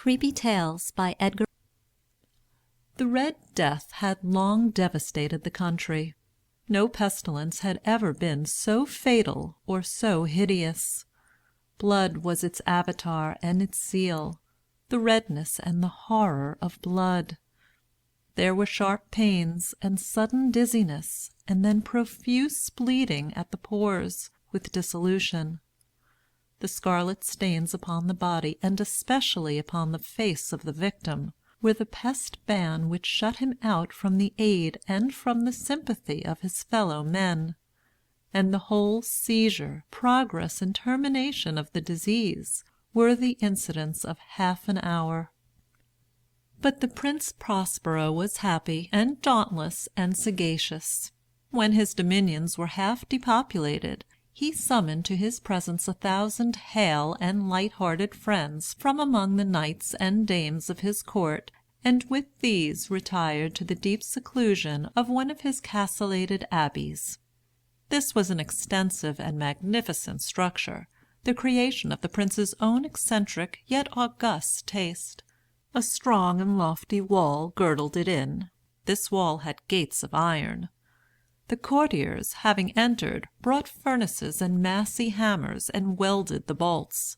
Creepy Tales by Edgar. The Red Death had long devastated the country. No pestilence had ever been so fatal or so hideous. Blood was its avatar and its seal, the redness and the horror of blood. There were sharp pains and sudden dizziness, and then profuse bleeding at the pores, with dissolution. The scarlet stains upon the body, and especially upon the face of the victim, were the pest ban which shut him out from the aid and from the sympathy of his fellow men. And the whole seizure, progress, and termination of the disease were the incidents of half an hour. But the Prince Prospero was happy and dauntless and sagacious. When his dominions were half depopulated, he summoned to his presence 1,000 hale and light-hearted friends from among the knights and dames of his court, and with these retired to the deep seclusion of one of his castellated abbeys. This was an extensive and magnificent structure, the creation of the prince's own eccentric yet august taste. A strong and lofty wall girdled it in. This wall had gates of iron. The courtiers, having entered, brought furnaces and massy hammers and welded the bolts.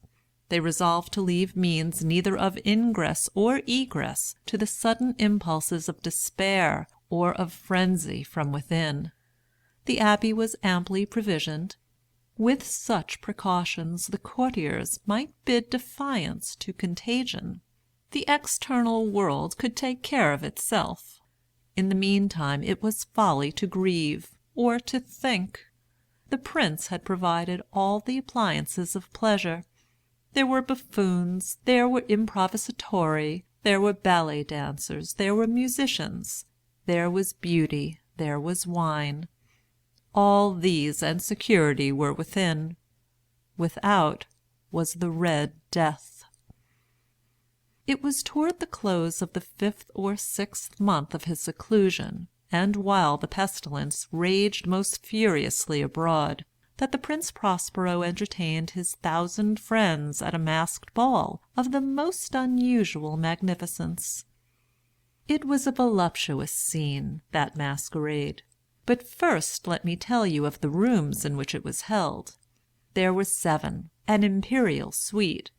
They resolved to leave means neither of ingress or egress to the sudden impulses of despair or of frenzy from within. The abbey was amply provisioned. With such precautions the courtiers might bid defiance to contagion. The external world could take care of itself. In the meantime it was folly to grieve, or to think. The prince had provided all the appliances of pleasure. There were buffoons, there were improvisatori, there were ballet dancers, there were musicians, there was beauty, there was wine. All these and security were within. Without was the Red Death. It was toward the close of the 5th or 6th month of his seclusion, and while the pestilence raged most furiously abroad, that the Prince Prospero entertained his 1,000 friends at a masked ball of the most unusual magnificence. It was a voluptuous scene, that masquerade. But first let me tell you of the rooms in which it was held. There were 7, an imperial suite.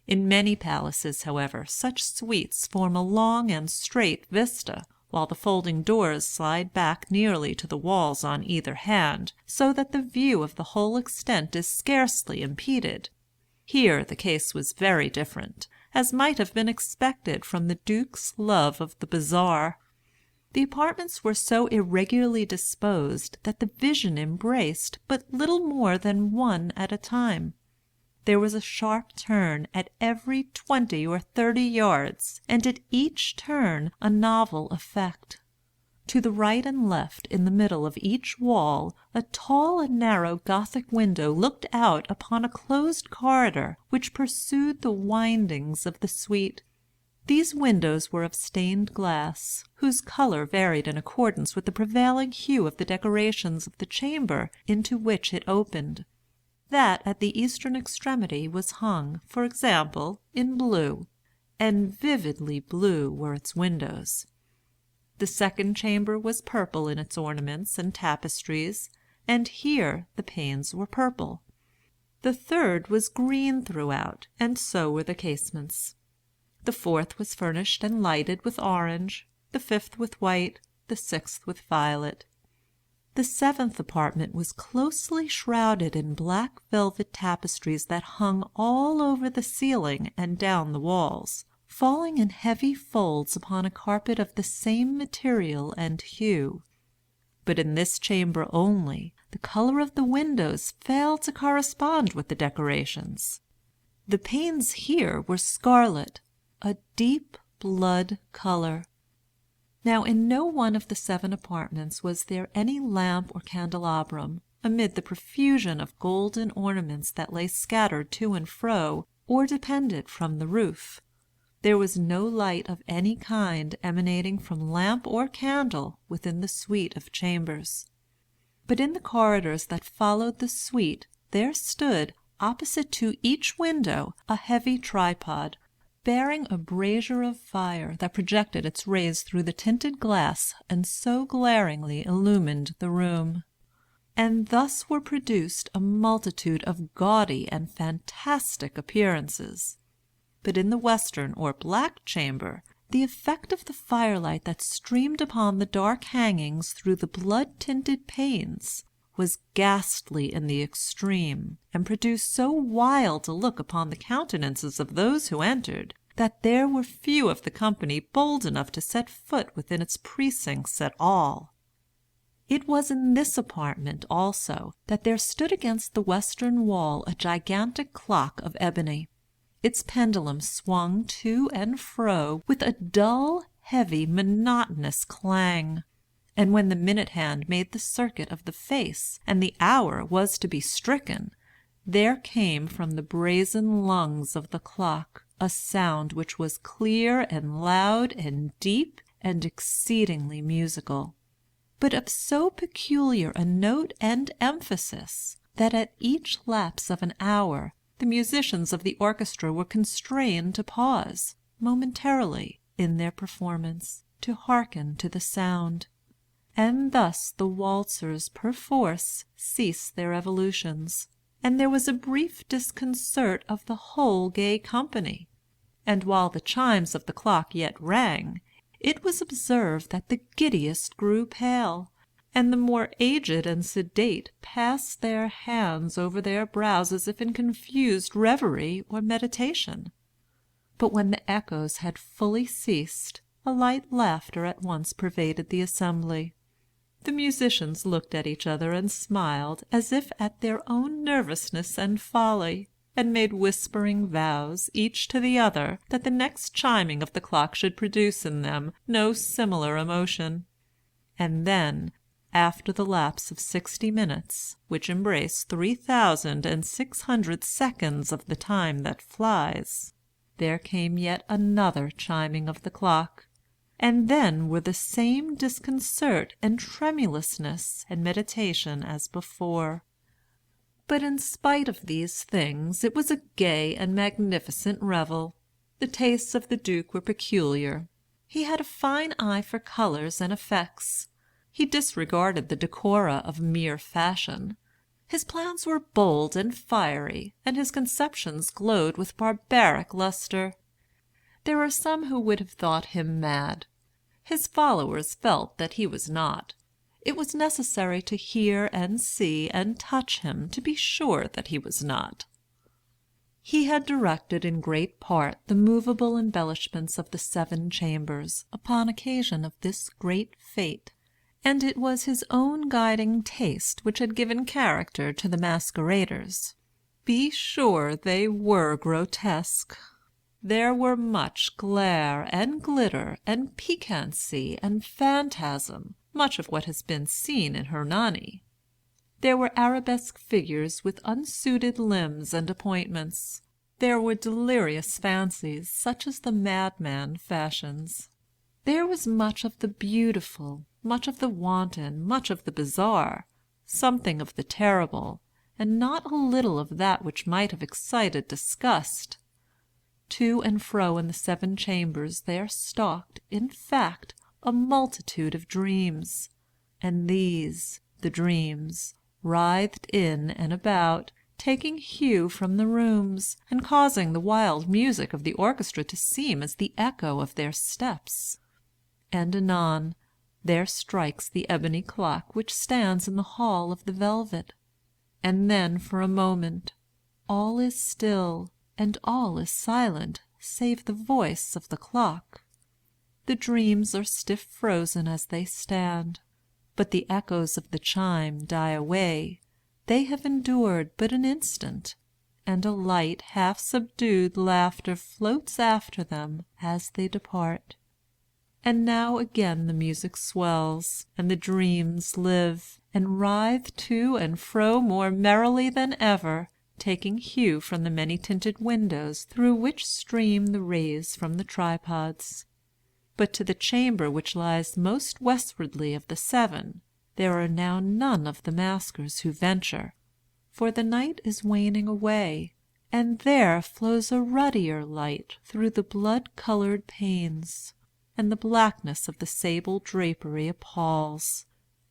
In many palaces, however, such suites form a long and straight vista, while the folding doors slide back nearly to the walls on either hand, so that the view of the whole extent is scarcely impeded. Here the case was very different, as might have been expected from the duke's love of the bizarre. The apartments were so irregularly disposed that the vision embraced but little more than one at a time. There was a sharp turn at every 20 or 30 yards, and at each turn a novel effect. To the right and left, in the middle of each wall, a tall and narrow Gothic window looked out upon a closed corridor which pursued the windings of the suite. These windows were of stained glass, whose color varied in accordance with the prevailing hue of the decorations of the chamber into which it opened. That at the eastern extremity was hung, for example, in blue, and vividly blue were its windows. The second chamber was purple in its ornaments and tapestries, and here the panes were purple. The third was green throughout, and so were the casements. The fourth was furnished and lighted with orange, the fifth with white, the 6th with violet. The 7th apartment was closely shrouded in black velvet tapestries that hung all over the ceiling and down the walls, falling in heavy folds upon a carpet of the same material and hue. But in this chamber only, the color of the windows failed to correspond with the decorations. The panes here were scarlet, a deep blood color. Now in no one of the 7 apartments was there any lamp or candelabrum, amid the profusion of golden ornaments that lay scattered to and fro, or depended from the roof. There was no light of any kind emanating from lamp or candle within the suite of chambers. But in the corridors that followed the suite there stood, opposite to each window, a heavy tripod, bearing a brazier of fire that projected its rays through the tinted glass and so glaringly illumined the room. And thus were produced a multitude of gaudy and fantastic appearances. But in the western or black chamber, the effect of the firelight that streamed upon the dark hangings through the blood-tinted panes was ghastly in the extreme, and produced so wild a look upon the countenances of those who entered, that there were few of the company bold enough to set foot within its precincts at all. It was in this apartment, also, that there stood against the western wall a gigantic clock of ebony. Its pendulum swung to and fro with a dull, heavy, monotonous clang. And when the minute hand made the circuit of the face, and the hour was to be stricken, there came from the brazen lungs of the clock a sound which was clear and loud and deep and exceedingly musical, but of so peculiar a note and emphasis that at each lapse of an hour the musicians of the orchestra were constrained to pause, momentarily, in their performance, to hearken to the sound. And thus the waltzers perforce ceased their evolutions, and there was a brief disconcert of the whole gay company. And while the chimes of the clock yet rang, it was observed that the giddiest grew pale, and the more aged and sedate passed their hands over their brows as if in confused reverie or meditation. But when the echoes had fully ceased, a light laughter at once pervaded the assembly. The musicians looked at each other and smiled as if at their own nervousness and folly, and made whispering vows, each to the other, that the next chiming of the clock should produce in them no similar emotion. And then, after the lapse of 60 minutes, which embrace 3,600 seconds of the time that flies, there came yet another chiming of the clock. And then were the same disconcert and tremulousness and meditation as before. But in spite of these things, it was a gay and magnificent revel. The tastes of the Duke were peculiar. He had a fine eye for colours and effects. He disregarded the decora of mere fashion. His plans were bold and fiery, and his conceptions glowed with barbaric lustre. There are some who would have thought him mad. His followers felt that he was not. It was necessary to hear and see and touch him to be sure that he was not. He had directed in great part the movable embellishments of the 7 chambers upon occasion of this great fête, and it was his own guiding taste which had given character to the masqueraders. Be sure they were grotesque. There were much glare and glitter and piquancy and phantasm, much of what has been seen in Hernani. There were arabesque figures with unsuited limbs and appointments. There were delirious fancies, such as the madman fashions. There was much of the beautiful, much of the wanton, much of the bizarre, something of the terrible, and not a little of that which might have excited disgust. To and fro in the 7 chambers there stalked, in fact, a multitude of dreams, and these, the dreams, writhed in and about, taking hue from the rooms, and causing the wild music of the orchestra to seem as the echo of their steps. And anon, there strikes the ebony clock which stands in the hall of the velvet, and then for a moment all is still, and all is silent save the voice of the clock. The dreams are stiff frozen as they stand, but the echoes of the chime die away. They have endured but an instant, and a light half-subdued laughter floats after them as they depart. And now again the music swells, and the dreams live, and writhe to and fro more merrily than ever, taking hue from the many-tinted windows through which stream the rays from the tripods. But to the chamber which lies most westwardly of the 7, there are now none of the maskers who venture, for the night is waning away, and there flows a ruddier light through the blood-colored panes, and the blackness of the sable drapery appalls,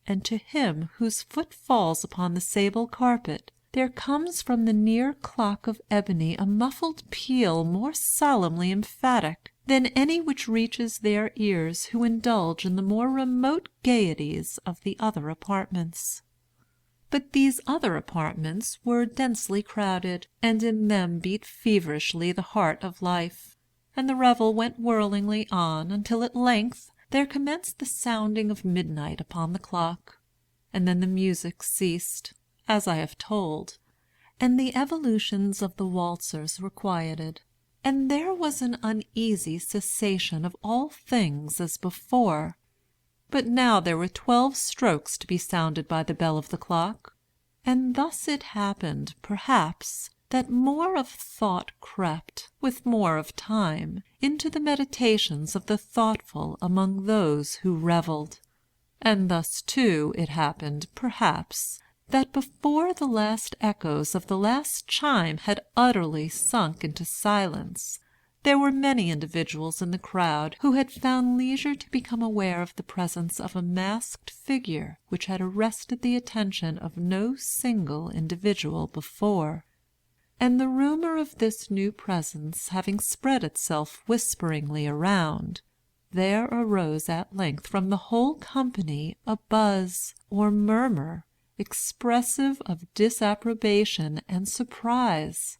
and to him whose foot falls upon the sable carpet there comes from the near clock of ebony a muffled peal more solemnly emphatic than any which reaches their ears who indulge in the more remote gaieties of the other apartments. But these other apartments were densely crowded, and in them beat feverishly the heart of life, and the revel went whirlingly on until at length there commenced the sounding of midnight upon the clock, and then the music ceased, as I have told, and the evolutions of the waltzers were quieted, and there was an uneasy cessation of all things as before. But now there were 12 strokes to be sounded by the bell of the clock, and thus it happened, perhaps, that more of thought crept, with more of time, into the meditations of the thoughtful among those who revelled. And thus too it happened, perhaps, that before the last echoes of the last chime had utterly sunk into silence, there were many individuals in the crowd who had found leisure to become aware of the presence of a masked figure which had arrested the attention of no single individual before. And the rumor of this new presence having spread itself whisperingly around, there arose at length from the whole company a buzz or murmur expressive of disapprobation and surprise,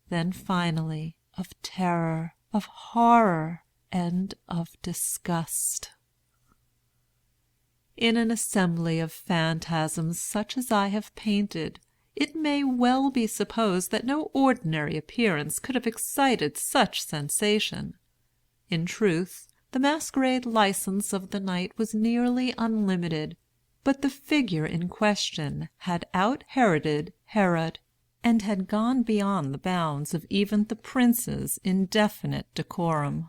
then finally of terror, of horror, and of disgust. In an assembly of phantasms such as I have painted, it may well be supposed that no ordinary appearance could have excited such sensation. In truth, the masquerade license of the night was nearly unlimited, but the figure in question had out-Heroded Herod, and had gone beyond the bounds of even the prince's indefinite decorum.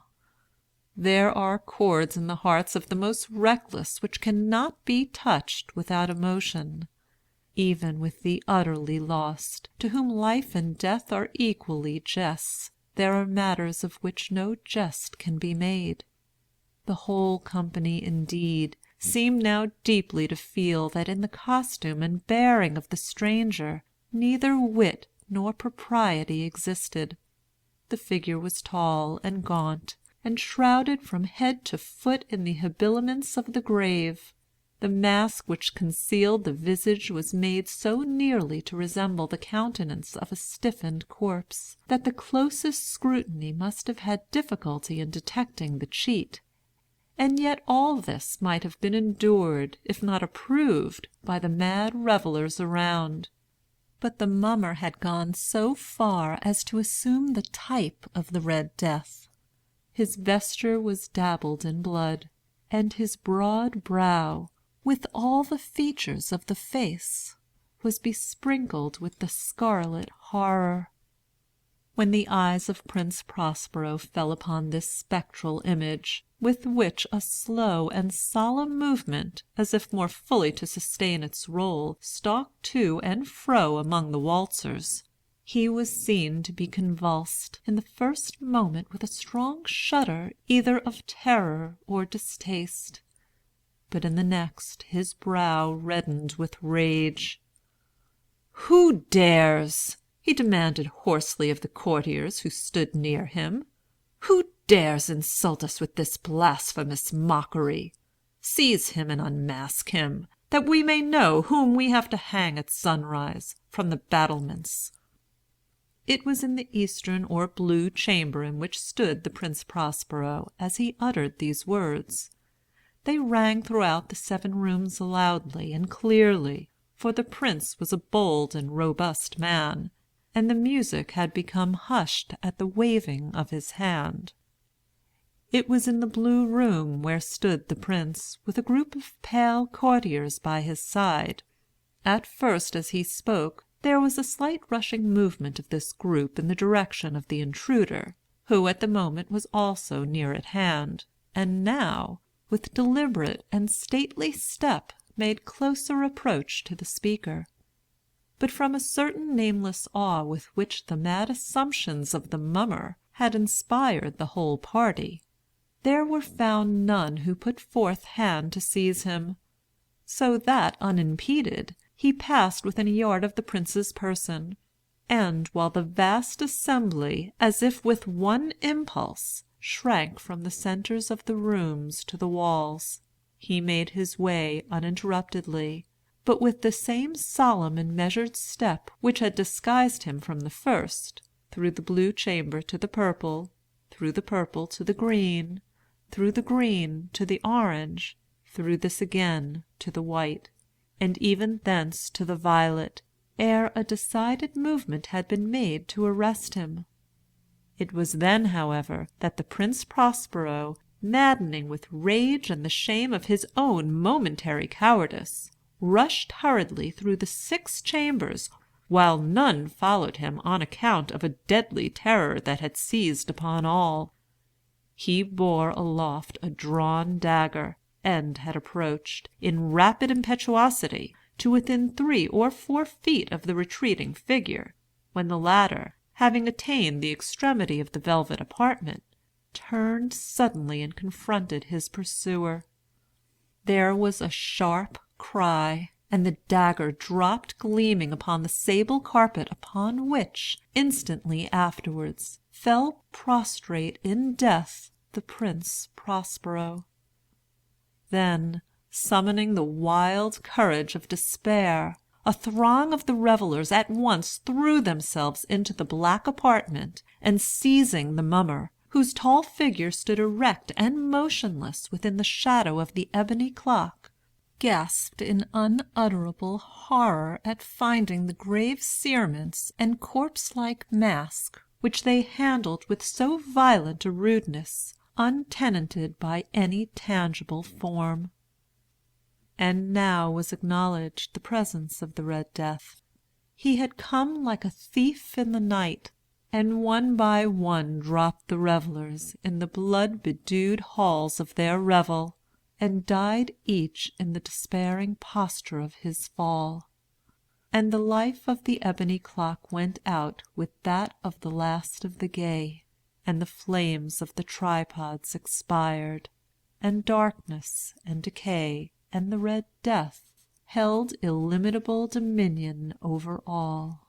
There are chords in the hearts of the most reckless which cannot be touched without emotion. Even with the utterly lost, to whom life and death are equally jests, there are matters of which no jest can be made. The whole company, indeed, seemed now deeply to feel that in the costume and bearing of the stranger neither wit nor propriety existed. The figure was tall and gaunt, and shrouded from head to foot in the habiliments of the grave. The mask which concealed the visage was made so nearly to resemble the countenance of a stiffened corpse, that the closest scrutiny must have had difficulty in detecting the cheat. And yet all this might have been endured, if not approved, by the mad revellers around. But the mummer had gone so far as to assume the type of the Red Death. His vesture was dabbled in blood, and his broad brow, with all the features of the face, was besprinkled with the scarlet horror. When the eyes of Prince Prospero fell upon this spectral image, with which a slow and solemn movement, as if more fully to sustain its rôle, stalked to and fro among the waltzers, he was seen to be convulsed, in the first moment, with a strong shudder either of terror or distaste, but in the next his brow reddened with rage. "Who dares?" he demanded hoarsely of the courtiers who stood near him. "Who dares insult us with this blasphemous mockery? Seize him and unmask him, that we may know whom we have to hang at sunrise, from the battlements." It was in the eastern or blue chamber in which stood the Prince Prospero as he uttered these words. They rang throughout the 7 rooms loudly and clearly, for the prince was a bold and robust man, and the music had become hushed at the waving of his hand. It was in the blue room where stood the prince, with a group of pale courtiers by his side. At first, as he spoke, there was a slight rushing movement of this group in the direction of the intruder, who at the moment was also near at hand, and now, with deliberate and stately step, made closer approach to the speaker. but from a certain nameless awe with which the mad assumptions of the mummer had inspired the whole party, there were found none who put forth hand to seize him; so that, unimpeded, he passed within a yard of the prince's person, and, while the vast assembly, as if with one impulse, shrank from the centres of the rooms to the walls, he made his way uninterruptedly, but with the same solemn and measured step which had disguised him from the first, through the blue chamber to the purple, through the purple to the green, through the green to the orange, through this again to the white, and even thence to the violet, ere a decided movement had been made to arrest him. It was then, however, that the Prince Prospero, maddening with rage and the shame of his own momentary cowardice, rushed hurriedly through the 6 chambers, while none followed him on account of a deadly terror that had seized upon all. He bore aloft a drawn dagger, and had approached, in rapid impetuosity, to within 3 or 4 feet of the retreating figure, when the latter, having attained the extremity of the velvet apartment, turned suddenly and confronted his pursuer. There was a sharp cry, and the dagger dropped gleaming upon the sable carpet, upon which, instantly afterwards, fell prostrate in death the Prince Prospero. Then, summoning the wild courage of despair, a throng of the revellers at once threw themselves into the black apartment, and seizing the mummer, whose tall figure stood erect and motionless within the shadow of the ebony clock, gasped in unutterable horror at finding the grave cerements and corpse-like mask, which they handled with so violent a rudeness, untenanted by any tangible form. And now was acknowledged the presence of the Red Death. He had come like a thief in the night, and one by one dropped the revellers in the blood-bedewed halls of their revel, and died each in the despairing posture of his fall. And the life of the ebony clock went out with that of the last of the gay, and the flames of the tripods expired, and darkness and decay and the Red Death held illimitable dominion over all.